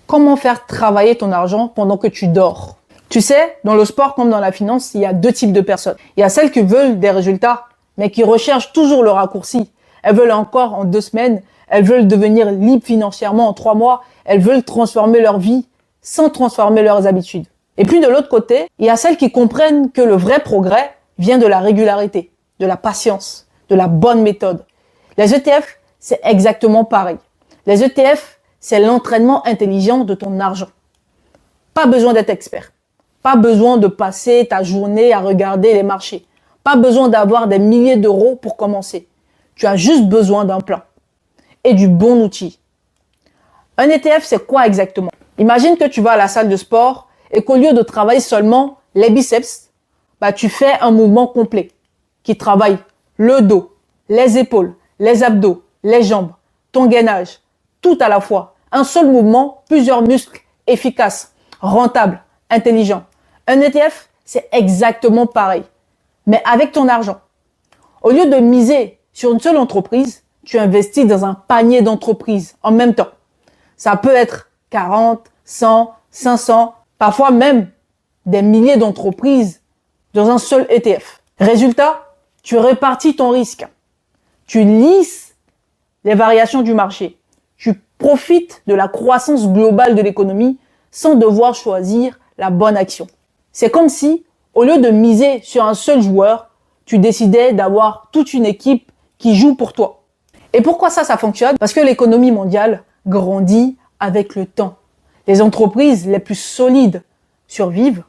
Comment faire travailler ton argent pendant que tu dors? Tu sais, dans le sport comme dans la finance, il y a deux types de personnes. Il y a celles qui veulent des résultats, mais qui recherchent toujours le raccourci. Elles veulent encore en 2 semaines, elles veulent devenir libres financièrement en 3 mois, elles veulent transformer leur vie sans transformer leurs habitudes. Et puis de l'autre côté, il y a celles qui comprennent que le vrai progrès vient de la régularité, de la patience, de la bonne méthode. Les ETF, c'est exactement pareil. Les ETF, c'est l'entraînement intelligent de ton argent. Pas besoin d'être expert. Pas besoin de passer ta journée à regarder les marchés. Pas besoin d'avoir des milliers d'euros pour commencer. Tu as juste besoin d'un plan et du bon outil. Un ETF, c'est quoi exactement? Imagine que tu vas à la salle de sport et qu'au lieu de travailler seulement les biceps, tu fais un mouvement complet qui travaille le dos, les épaules, les abdos, les jambes, ton gainage, tout à la fois. Un seul mouvement, plusieurs muscles efficaces, rentables, intelligents. Un ETF, c'est exactement pareil, mais avec ton argent. Au lieu de miser sur une seule entreprise, tu investis dans un panier d'entreprises en même temps. Ça peut être 40, 100, 500, parfois même des milliers d'entreprises dans un seul ETF. Résultat, tu répartis ton risque. Tu lisses les variations du marché. Tu profites de la croissance globale de l'économie sans devoir choisir la bonne action. C'est comme si, au lieu de miser sur un seul joueur, tu décidais d'avoir toute une équipe qui joue pour toi. Et pourquoi ça fonctionne? Parce que l'économie mondiale grandit avec le temps. Les entreprises les plus solides survivent,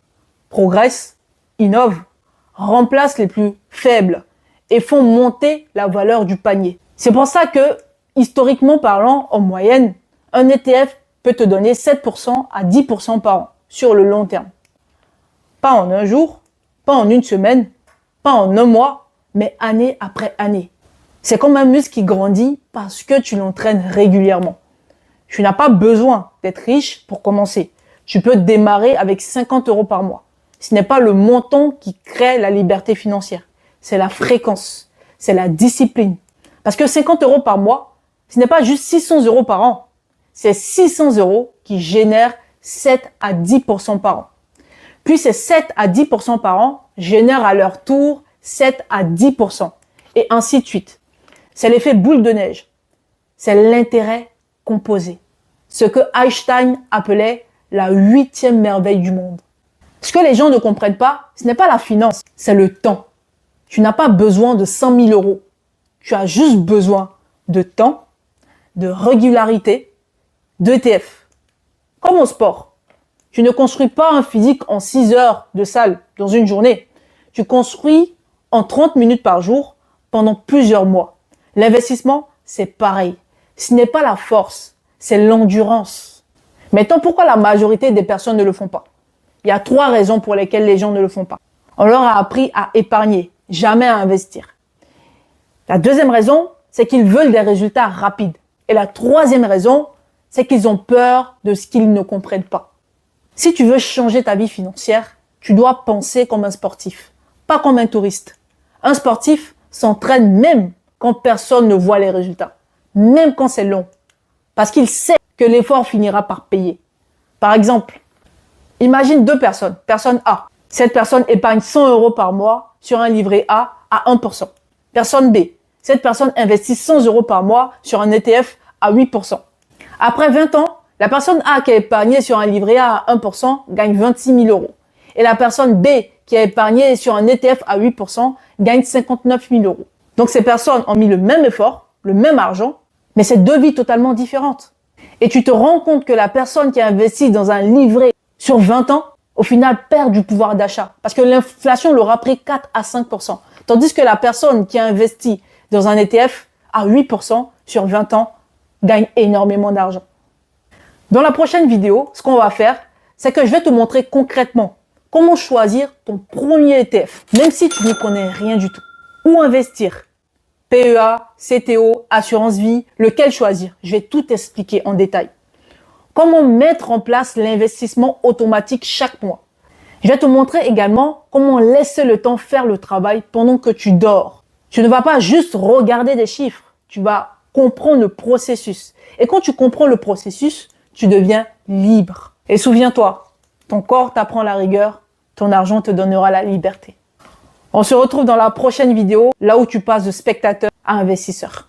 progressent, innovent, remplacent les plus faibles et font monter la valeur du panier. C'est pour ça que, historiquement parlant, en moyenne, un ETF peut te donner 7% à 10% par an sur le long terme. Pas en un jour, pas en une semaine, pas en un mois, mais année après année. C'est comme un muscle qui grandit parce que tu l'entraînes régulièrement. Tu n'as pas besoin d'être riche pour commencer. Tu peux démarrer avec 50 euros par mois. Ce n'est pas le montant qui crée la liberté financière. C'est la fréquence. C'est la discipline. Parce que 50 euros par mois, ce n'est pas juste 600 euros par an. C'est 600 euros qui génèrent 7 à 10% par an. Puis ces 7 à 10% par an génèrent à leur tour 7 à 10%. Et ainsi de suite. C'est l'effet boule de neige. C'est l'intérêt composé. Ce que Einstein appelait la 8e merveille du monde. Ce que les gens ne comprennent pas, ce n'est pas la finance, c'est le temps. Tu n'as pas besoin de 100 000 euros. Tu as juste besoin de temps, de régularité, d'ETF. Comme au sport. Tu ne construis pas un physique en 6 heures de salle dans une journée. Tu construis en 30 minutes par jour pendant plusieurs mois. L'investissement, c'est pareil. Ce n'est pas la force, c'est l'endurance. Maintenant, pourquoi la majorité des personnes ne le font pas? Il y a 3 raisons pour lesquelles les gens ne le font pas. On leur a appris à épargner, jamais à investir. La deuxième raison, c'est qu'ils veulent des résultats rapides. Et la troisième raison, c'est qu'ils ont peur de ce qu'ils ne comprennent pas. Si tu veux changer ta vie financière, tu dois penser comme un sportif, pas comme un touriste. Un sportif s'entraîne même quand personne ne voit les résultats, même quand c'est long, parce qu'il sait que l'effort finira par payer. Par exemple, imagine 2 personnes. Personne A. Cette personne épargne 100 euros par mois sur un livret A à 1%. Personne B. Cette personne investit 100 euros par mois sur un ETF à 8%. Après 20 ans, la personne A qui a épargné sur un livret A à 1% gagne 26 000 euros. Et la personne B qui a épargné sur un ETF à 8% gagne 59 000 euros. Donc ces personnes ont mis le même effort, le même argent, mais c'est 2 vies totalement différentes. Et tu te rends compte que la personne qui a investi dans un livret sur 20 ans, au final, perd du pouvoir d'achat. Parce que l'inflation l'aura pris 4 à 5%. Tandis que la personne qui a investi dans un ETF à 8% sur 20 ans gagne énormément d'argent. Dans la prochaine vidéo, ce qu'on va faire, c'est que je vais te montrer concrètement comment choisir ton premier ETF, même si tu n'y connais rien du tout. Où investir? PEA, CTO, assurance vie, lequel choisir? Je vais tout expliquer en détail. Comment mettre en place l'investissement automatique chaque mois? Je vais te montrer également comment laisser le temps faire le travail pendant que tu dors. Tu ne vas pas juste regarder des chiffres, tu vas comprendre le processus. Et quand tu comprends le processus, tu deviens libre. Et souviens-toi, ton corps t'apprend la rigueur, ton argent te donnera la liberté. On se retrouve dans la prochaine vidéo, là où tu passes de spectateur à investisseur.